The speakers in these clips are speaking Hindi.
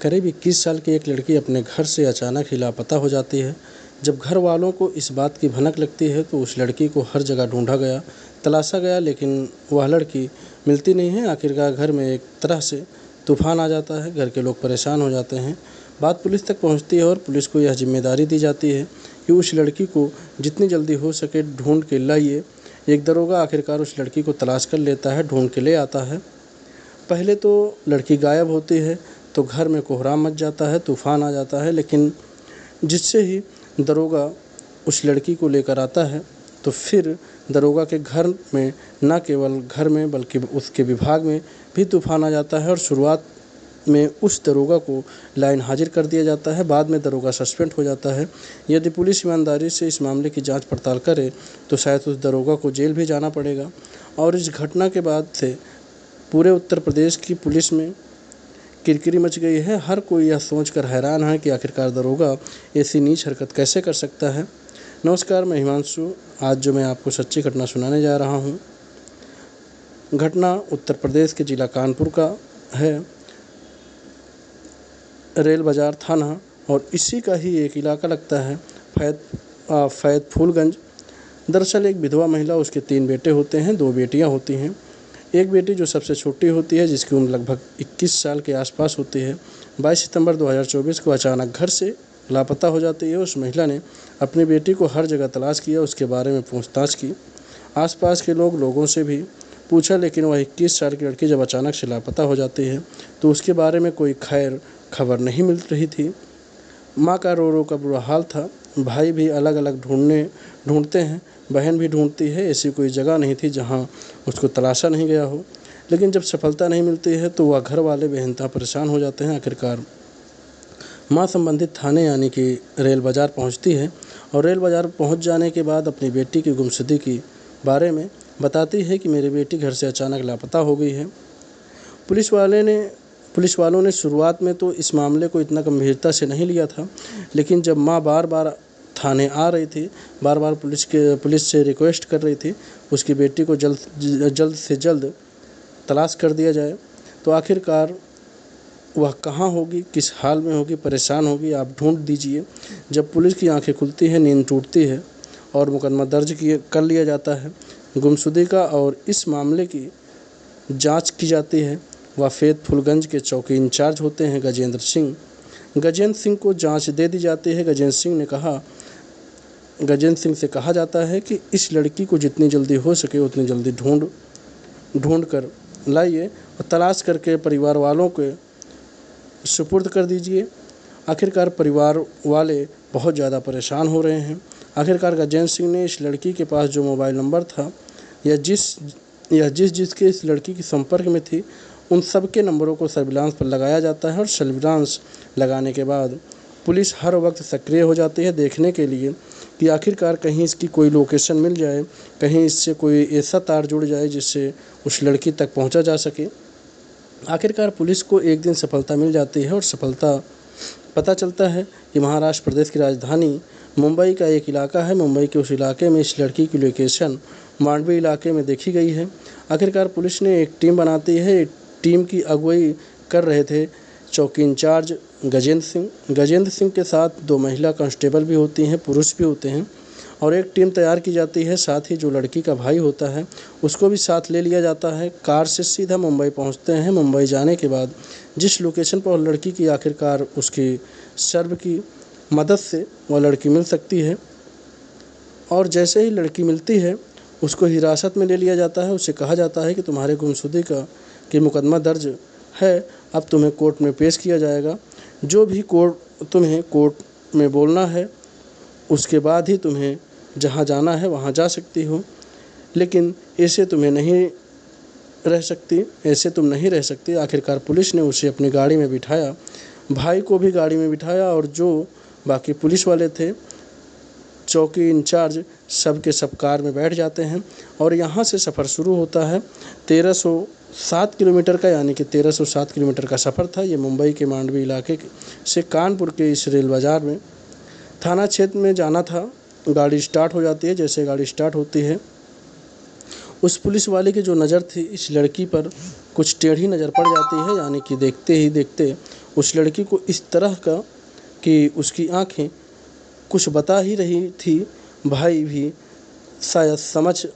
करीब 21 साल की एक लड़की अपने घर से अचानक ही लापता हो जाती है। जब घर वालों को इस बात की भनक लगती है तो उस लड़की को हर जगह ढूंढा गया, तलाशा गया, लेकिन वह लड़की मिलती नहीं है। आखिरकार घर में एक तरह से तूफान आ जाता है। घर के लोग परेशान हो जाते हैं। बात पुलिस तक पहुंचती है और पुलिस को यह जिम्मेदारी दी जाती है कि उस लड़की को जितनी जल्दी हो सके ढूंढ के लाइए। एक दरोगा आखिरकार उस लड़की को तलाश कर लेता है, ढूंढ के ले आता है। पहले तो लड़की गायब होती है तो घर में कोहराम मच जाता है, तूफान आ जाता है। लेकिन जिससे ही दरोगा उस लड़की को लेकर आता है तो फिर दरोगा के घर में, न केवल घर में बल्कि उसके विभाग में भी तूफान आ जाता है। और शुरुआत में उस दरोगा को लाइन हाजिर कर दिया जाता है, बाद में दरोगा सस्पेंड हो जाता है। यदि पुलिस ईमानदारी से इस मामले की जांच पड़ताल करे तो शायद उस दरोगा को जेल भी जाना पड़ेगा। और इस घटना के बाद से पूरे उत्तर प्रदेश की पुलिस में किरकिरी मच गई है। हर कोई यह सोचकर हैरान है कि आखिरकार दरोगा ऐसी नीच हरकत कैसे कर सकता है। नमस्कार, मैं हिमांशु। आज जो मैं आपको सच्ची घटना सुनाने जा रहा हूँ, घटना उत्तर प्रदेश के जिला कानपुर का है, रेल बाज़ार थाना, और इसी का ही एक इलाका लगता है फैतफूलगंज। दरअसल एक विधवा महिला, उसके 3 बेटे होते हैं, 2 बेटियां होती हैं। एक बेटी जो सबसे छोटी होती है, जिसकी उम्र लगभग 21 साल के आसपास होती है, 22 सितंबर 2024 को अचानक घर से लापता हो जाती है। उस महिला ने अपनी बेटी को हर जगह तलाश किया, उसके बारे में पूछताछ की, आसपास के लोगों से भी पूछा, लेकिन वह 21 साल की लड़की जब अचानक से लापता हो जाती है तो उसके बारे में कोई खैर खबर नहीं मिल रही थी। माँ का रो का बुरा हाल था। भाई भी अलग अलग ढूंढते हैं, बहन भी ढूंढती है। ऐसी कोई जगह नहीं थी जहाँ उसको तलाशा नहीं गया हो। लेकिन जब सफलता नहीं मिलती है तो वह घर वाले बेइंतहा परेशान हो जाते हैं। आखिरकार माँ संबंधित थाने यानी कि रेल बाज़ार पहुँचती है और रेल बाज़ार पहुँच जाने के बाद अपनी बेटी की गुमशुदगी के बारे में बताती है कि मेरी बेटी घर से अचानक लापता हो गई है। पुलिस वालों ने शुरुआत में तो इस मामले को इतना गंभीरता से नहीं लिया था, लेकिन जब माँ बार बार थाने आ रही थी, बार बार पुलिस से रिक्वेस्ट कर रही थी उसकी बेटी को जल्द से जल्द तलाश कर दिया जाए, तो आखिरकार वह कहाँ होगी, किस हाल में होगी, परेशान होगी, आप ढूंढ दीजिए। जब पुलिस की आंखें खुलती हैं, नींद टूटती है और मुकदमा दर्ज कर लिया जाता है गुमशुदगी का, और इस मामले की जाँच की जाती है। वह फैतफूलगंज के चौकी इंचार्ज होते हैं गजेंद्र सिंह को जांच दे दी जाती है। गजेंद्र सिंह से कहा जाता है कि इस लड़की को जितनी जल्दी हो सके उतनी जल्दी ढूंढ कर लाइए और तलाश करके परिवार वालों के सुपुर्द कर दीजिए। आखिरकार परिवार वाले बहुत ज़्यादा परेशान हो रहे हैं। आखिरकार गजेंद्र सिंह ने इस लड़की के पास जो मोबाइल नंबर था या जिसके इस लड़की के संपर्क में थी, उन सब के नंबरों को सर्विलांस पर लगाया जाता है। और सर्विलांस लगाने के बाद पुलिस हर वक्त सक्रिय हो जाती है देखने के लिए कि आखिरकार कहीं इसकी कोई लोकेशन मिल जाए, कहीं इससे कोई ऐसा तार जुड़ जाए जिससे उस लड़की तक पहुंचा जा सके। आखिरकार पुलिस को एक दिन सफलता मिल जाती है और पता चलता है कि महाराष्ट्र प्रदेश की राजधानी मुंबई का एक इलाका है। मुंबई के उस इलाके में इस लड़की की लोकेशन मांडवी इलाके में देखी गई है। आखिरकार पुलिस ने एक टीम बनाती है। टीम की अगुवाई कर रहे थे चौकी इंचार्ज गजेंद्र सिंह के साथ 2 महिला कांस्टेबल भी होती हैं, पुरुष भी होते हैं, और एक टीम तैयार की जाती है। साथ ही जो लड़की का भाई होता है उसको भी साथ ले लिया जाता है। कार से सीधा मुंबई पहुंचते हैं। मुंबई जाने के बाद जिस लोकेशन पर लड़की की आखिरकार उसकी सर्व की मदद से वह लड़की मिल सकती है, और जैसे ही लड़की मिलती है उसको हिरासत में ले लिया जाता है। उसे कहा जाता है कि तुम्हारे गुमशुदगी की मुकदमा दर्ज है, अब तुम्हें कोर्ट में पेश किया जाएगा। जो भी तुम्हें कोर्ट में बोलना है उसके बाद ही तुम्हें जहाँ जाना है वहाँ जा सकती हो, लेकिन ऐसे तुम नहीं रह सकती। आखिरकार पुलिस ने उसे अपनी गाड़ी में बिठाया, भाई को भी गाड़ी में बिठाया, और जो बाकी पुलिस वाले थे, चौकी इंचार्ज, सब के सब कार में बैठ जाते हैं और यहाँ से सफ़र शुरू होता है। 1307 किलोमीटर का, यानी कि 1307 किलोमीटर का सफ़र था। ये मुंबई के मांडवी इलाके से कानपुर के इस रेल बाज़ार में थाना क्षेत्र में जाना था। गाड़ी स्टार्ट हो जाती है। जैसे गाड़ी स्टार्ट होती है, उस पुलिस वाले की जो नज़र थी इस लड़की पर कुछ टेढ़ी नज़र पड़ जाती है, यानी कि देखते ही देखते उस लड़की को इस तरह का कि उसकी आँखें कुछ बता ही रही थी। भाई भी शायद समझ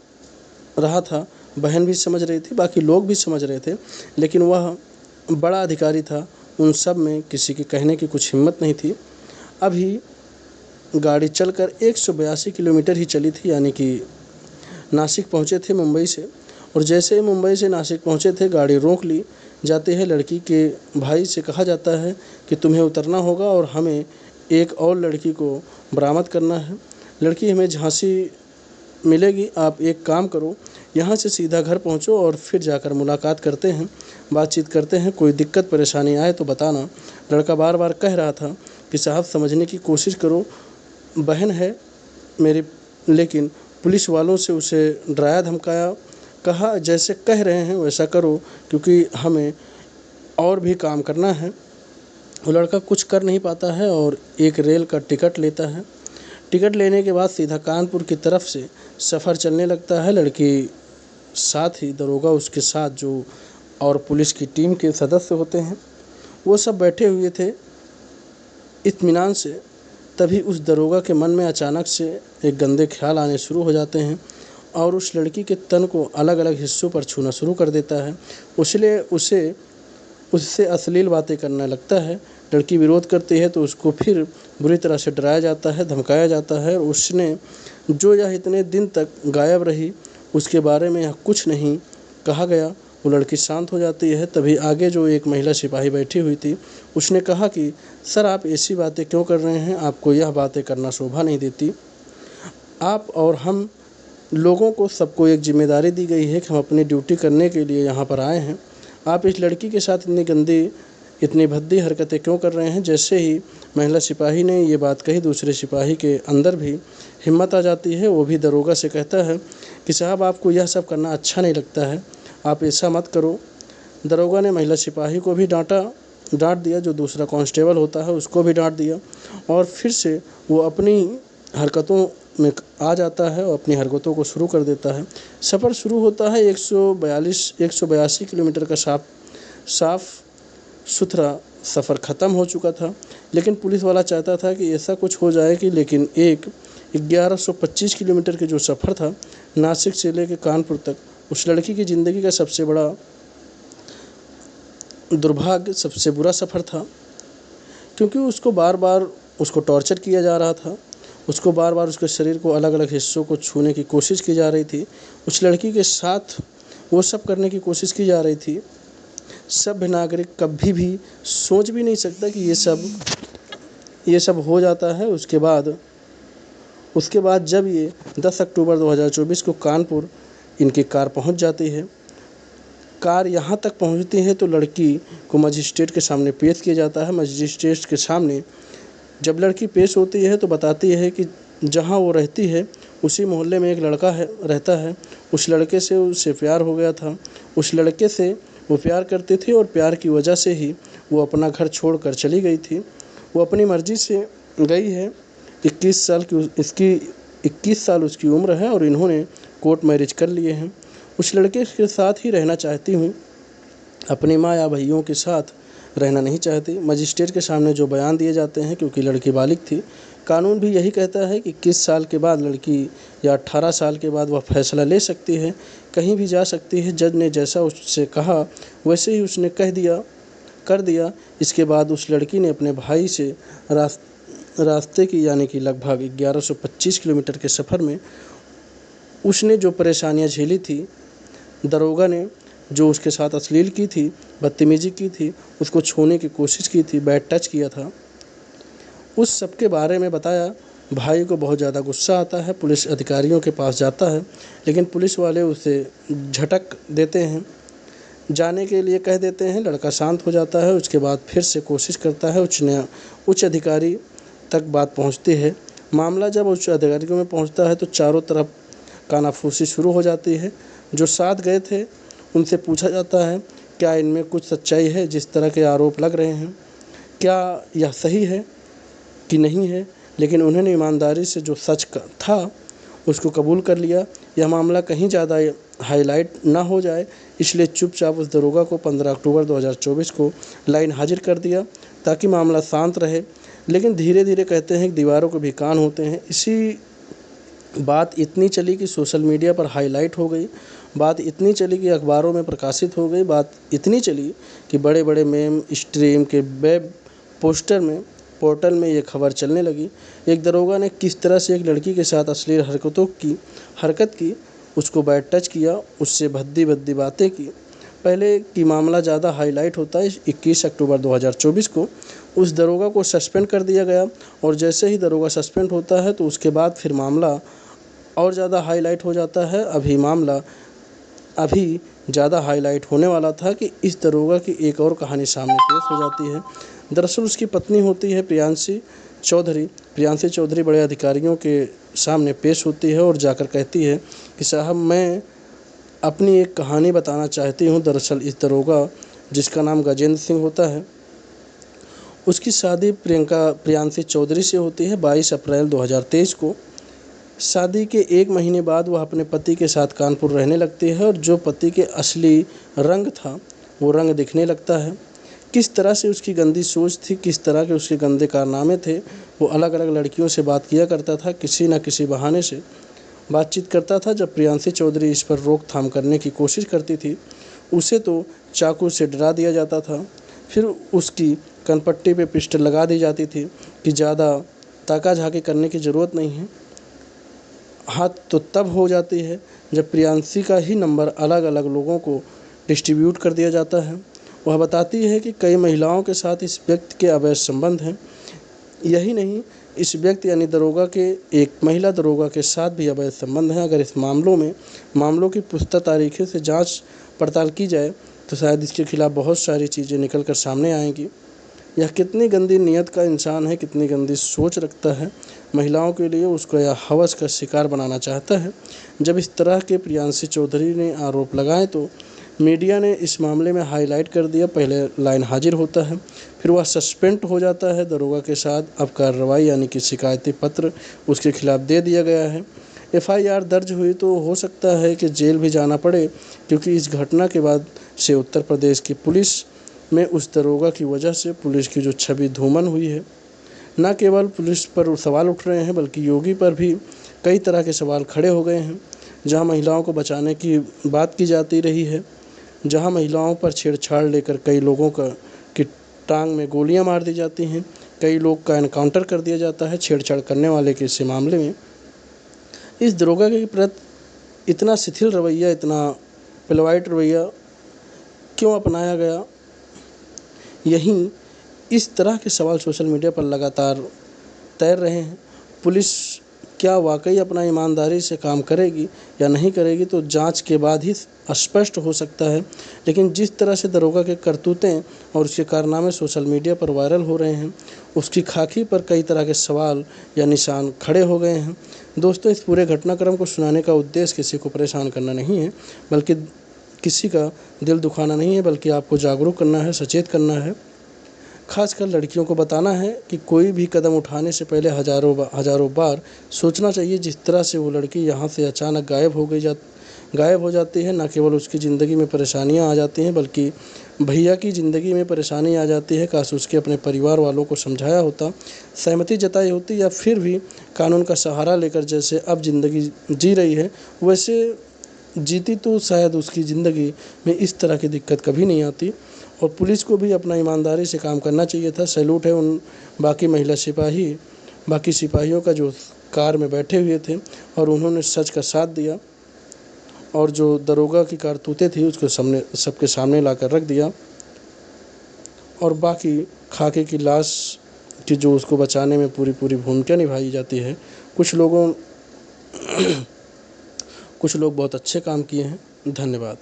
रहा था, बहन भी समझ रही थी, बाकी लोग भी समझ रहे थे, लेकिन वह बड़ा अधिकारी था, उन सब में किसी के कहने की कुछ हिम्मत नहीं थी। अभी गाड़ी चलकर 182 किलोमीटर ही चली थी, यानी कि नासिक पहुँचे थे मुंबई से। और जैसे ही मुंबई से नासिक पहुँचे थे, गाड़ी रोक ली जाती है। लड़की के भाई से कहा जाता है कि तुम्हें उतरना होगा और हमें एक और लड़की को बरामद करना है। लड़की हमें झांसी मिलेगी, आप एक काम करो, यहाँ से सीधा घर पहुँचो और फिर जाकर मुलाकात करते हैं, बातचीत करते हैं, कोई दिक्कत परेशानी आए तो बताना। लड़का बार बार कह रहा था कि साहब समझने की कोशिश करो, बहन है मेरी, लेकिन पुलिस वालों से उसे डराया धमकाया, कहा जैसे कह रहे हैं वैसा करो क्योंकि हमें और भी काम करना है। वो लड़का कुछ कर नहीं पाता है और एक रेल का टिकट लेता है। टिकट लेने के बाद सीधा कानपुर की तरफ से सफ़र चलने लगता है। लड़की साथ ही दरोगा उसके साथ जो और पुलिस की टीम के सदस्य होते हैं वो सब बैठे हुए थे इत्मीनान से। तभी उस दरोगा के मन में अचानक से एक गंदे ख्याल आने शुरू हो जाते हैं और उस लड़की के तन को अलग अलग हिस्सों पर छूना शुरू कर देता है। इसलिए उससे अश्लील बातें करने लगता है। लड़की विरोध करती है तो उसको फिर बुरी तरह से डराया जाता है, धमकाया जाता है। उसने जो यह इतने दिन तक गायब रही उसके बारे में यह कुछ नहीं कहा गया। वो लड़की शांत हो जाती है। तभी आगे जो एक महिला सिपाही बैठी हुई थी उसने कहा कि सर आप ऐसी बातें क्यों कर रहे हैं, आपको यह बातें करना शोभा नहीं देती। आप और हम लोगों को सबको एक जिम्मेदारी दी गई है कि हम अपनी ड्यूटी करने के लिए यहाँ पर आए हैं। आप इस लड़की के साथ इतनी गंदी इतनी भद्दी हरकतें क्यों कर रहे हैं। जैसे ही महिला सिपाही ने ये बात कही दूसरे सिपाही के अंदर भी हिम्मत आ जाती है। वो भी दरोगा से कहता है कि साहब आपको यह सब करना अच्छा नहीं लगता है, आप ऐसा मत करो। दरोगा ने महिला सिपाही को भी डांट दिया, जो दूसरा कांस्टेबल होता है उसको भी डांट दिया और फिर से वो अपनी हरकतों में आ जाता है और अपनी हरकतों को शुरू कर देता है। सफ़र शुरू होता है 182 किलोमीटर का साफ सुथरा सफ़र ख़त्म हो चुका था, लेकिन पुलिस वाला चाहता था कि ऐसा कुछ हो जाए कि लेकिन एक 1125 किलोमीटर के जो सफ़र था नासिक से लेकर कानपुर तक, उस लड़की की ज़िंदगी का सबसे बड़ा दुर्भाग्य, सबसे बुरा सफ़र था। क्योंकि उसको बार बार उसको टॉर्चर किया जा रहा था, उसको बार बार उसके शरीर को अलग अलग हिस्सों को छूने की कोशिश की जा रही थी, उस लड़की के साथ वो सब करने की कोशिश की जा रही थी। सभ्य नागरिक कभी भी सोच भी नहीं सकता कि ये सब हो जाता है। उसके बाद जब ये 10 अक्टूबर 2024 को कानपुर इनकी कार पहुंच जाती है, कार यहाँ तक पहुंचती है तो लड़की को मजिस्ट्रेट के सामने पेश किया जाता है। मजिस्ट्रेट के सामने जब लड़की पेश होती है तो बताती है कि जहाँ वो रहती है उसी मोहल्ले में एक लड़का रहता है, उस लड़के से उसे प्यार हो गया था, उस लड़के से वो प्यार करती थी और प्यार की वजह से ही वो अपना घर छोड़कर चली गई थी। वो अपनी मर्ज़ी से गई है। 21 साल उसकी उम्र है और इन्होंने कोर्ट मैरिज कर लिए हैं। उस लड़के के साथ ही रहना चाहती हूँ, अपनी माँ या भाइयों के साथ रहना नहीं चाहती। मजिस्ट्रेट के सामने जो बयान दिए जाते हैं, क्योंकि लड़की बालिग थी, कानून भी यही कहता है कि 21 साल के बाद लड़की या 18 साल के बाद वह फैसला ले सकती है, कहीं भी जा सकती है। जज ने जैसा उससे कहा वैसे ही उसने कर दिया। इसके बाद उस लड़की ने अपने भाई से रास्ते की यानी कि लगभग 1125 किलोमीटर के सफ़र में उसने जो परेशानियां झेली थी, दरोगा ने जो उसके साथ अश्लील की थी, बदतमीज़ी की थी, उसको छूने की कोशिश की थी, बैड टच किया था, उस सब के बारे में बताया। भाई को बहुत ज़्यादा गुस्सा आता है, पुलिस अधिकारियों के पास जाता है, लेकिन पुलिस वाले उसे झटक देते हैं, जाने के लिए कह देते हैं। लड़का शांत हो जाता है। उसके बाद फिर से कोशिश करता है। उच्च अधिकारी तक बात पहुंचती है। मामला जब उच्च अधिकारियों में पहुंचता है तो चारों तरफ कानाफूसी शुरू हो जाती है। जो साथ गए थे उनसे पूछा जाता है क्या इनमें कुछ सच्चाई है, जिस तरह के आरोप लग रहे हैं, क्या यह सही है कि नहीं है। लेकिन उन्होंने ईमानदारी से जो सच था उसको कबूल कर लिया। यह मामला कहीं ज़्यादा हाईलाइट ना हो जाए, इसलिए चुपचाप उस दरोगा को 15 अक्टूबर 2024 को लाइन हाजिर कर दिया ताकि मामला शांत रहे। लेकिन धीरे धीरे कहते हैं कि दीवारों के भी कान होते हैं। इसी बात इतनी चली कि सोशल मीडिया पर हाईलाइट हो गई, बात इतनी चली कि अखबारों में प्रकाशित हो गई, बात इतनी चली कि बड़े बड़े मेम स्ट्रीम के वेब पोर्टल में ये खबर चलने लगी। एक दरोगा ने किस तरह से एक लड़की के साथ अश्लील हरकत की, उसको बैड टच किया, उससे भद्दी भद्दी बातें की। पहले की मामला ज़्यादा हाईलाइट होता है। 21 अक्टूबर 2024 को उस दरोगा को सस्पेंड कर दिया गया और जैसे ही दरोगा सस्पेंड होता है तो उसके बाद फिर मामला और ज़्यादा हाईलाइट हो जाता है। अभी ज़्यादा हाईलाइट होने वाला था कि इस दरोगा की एक और कहानी सामने पेश हो जाती है। दरअसल उसकी पत्नी होती है प्रियांशी चौधरी बड़े अधिकारियों के सामने पेश होती है और जाकर कहती है कि साहब, मैं अपनी एक कहानी बताना चाहती हूँ। दरअसल इस दरोगा, जिसका नाम गजेंद्र सिंह होता है, उसकी शादी प्रियांशी चौधरी से होती है 22 अप्रैल 2023 को। शादी के 1 महीने बाद वह अपने पति के साथ कानपुर रहने लगती है और जो पति के असली रंग था वो रंग दिखने लगता है। किस तरह से उसकी गंदी सोच थी, किस तरह के उसके गंदे कारनामे थे, वो अलग अलग लड़कियों से बात किया करता था, किसी न किसी बहाने से बातचीत करता था। जब प्रियांशी चौधरी इस पर रोकथाम करने की कोशिश करती थी, उसे तो चाकू से डरा दिया जाता था, फिर उसकी कनपट्टी पे पिस्टल लगा दी जाती थी कि ज़्यादा ताका झाकी करने की ज़रूरत नहीं है। हाथ तो तब हो जाती है जब प्रियांशी का ही नंबर अलग अलग लोगों को डिस्ट्रीब्यूट कर दिया जाता है। वह बताती है कि कई महिलाओं के साथ इस व्यक्ति के अवैध संबंध हैं। यही नहीं, इस व्यक्ति यानी दरोगा के एक महिला दरोगा के साथ भी अवैध संबंध हैं। अगर इस मामलों की पुख्ता तरीके से जांच पड़ताल की जाए तो शायद इसके खिलाफ बहुत सारी चीज़ें निकल कर सामने आएंगी। यह कितनी गंदी नीयत का इंसान है, कितनी गंदी सोच रखता है। महिलाओं के लिए उसको यह हवस का शिकार बनाना चाहता है। जब इस तरह के प्रियांशी चौधरी ने आरोप लगाए तो मीडिया ने इस मामले में हाईलाइट कर दिया। पहले लाइन हाजिर होता है, फिर वह सस्पेंड हो जाता है दरोगा के साथ। अब कार्रवाई यानी कि शिकायती पत्र उसके खिलाफ दे दिया गया है। FIR दर्ज हुई तो हो सकता है कि जेल भी जाना पड़े, क्योंकि इस घटना के बाद से उत्तर प्रदेश की पुलिस में उस दरोगा की वजह से पुलिस की जो छवि धूमन हुई है। न केवल पुलिस पर सवाल उठ रहे हैं बल्कि योगी पर भी कई तरह के सवाल खड़े हो गए हैं। जहां महिलाओं को बचाने की बात की जाती रही है, जहां महिलाओं पर छेड़छाड़ लेकर कई लोगों की टांग में गोलियां मार दी जाती हैं, कई लोग का एनकाउंटर कर दिया जाता है छेड़छाड़ करने वाले के इस मामले में। इस दरोगा के प्रति इतना शिथिल रवैया, इतना पिलवाइट रवैया क्यों अपनाया गया? यहीं इस तरह के सवाल सोशल मीडिया पर लगातार तैर रहे हैं। पुलिस क्या वाकई अपना ईमानदारी से काम करेगी या नहीं करेगी तो जांच के बाद ही स्पष्ट हो सकता है। लेकिन जिस तरह से दरोगा के करतूतें और उसके कारनामे सोशल मीडिया पर वायरल हो रहे हैं, उसकी खाकी पर कई तरह के सवाल या निशान खड़े हो गए हैं। दोस्तों, इस पूरे घटनाक्रम को सुनाने का उद्देश्य किसी को परेशान करना नहीं है, बल्कि किसी का दिल दुखाना नहीं है, बल्कि आपको जागरूक करना है, सचेत करना है। खासकर लड़कियों को बताना है कि कोई भी कदम उठाने से पहले हज़ारों बार सोचना चाहिए। जिस तरह से वो लड़की यहाँ से अचानक गायब हो जाती है, न केवल उसकी ज़िंदगी में परेशानियाँ आ जाती हैं बल्कि भैया की ज़िंदगी में परेशानी आ जाती है। काश उसके अपने परिवार वालों को समझाया होता, सहमति जताई होती, या फिर भी कानून का सहारा लेकर जैसे अब ज़िंदगी जी रही है वैसे जीती तो शायद उसकी ज़िंदगी में इस तरह की दिक्कत कभी नहीं आती। और पुलिस को भी अपना ईमानदारी से काम करना चाहिए था। सैल्यूट है उन बाकी सिपाहियों का जो कार में बैठे हुए थे और उन्होंने सच का साथ दिया और जो दरोगा की कारतूतें थी उसको सबके सामने लाकर रख दिया। और बाकी खाके की लाश की जो उसको बचाने में पूरी भूमिका निभाई जाती है, कुछ लोग बहुत अच्छे काम किए हैं। धन्यवाद।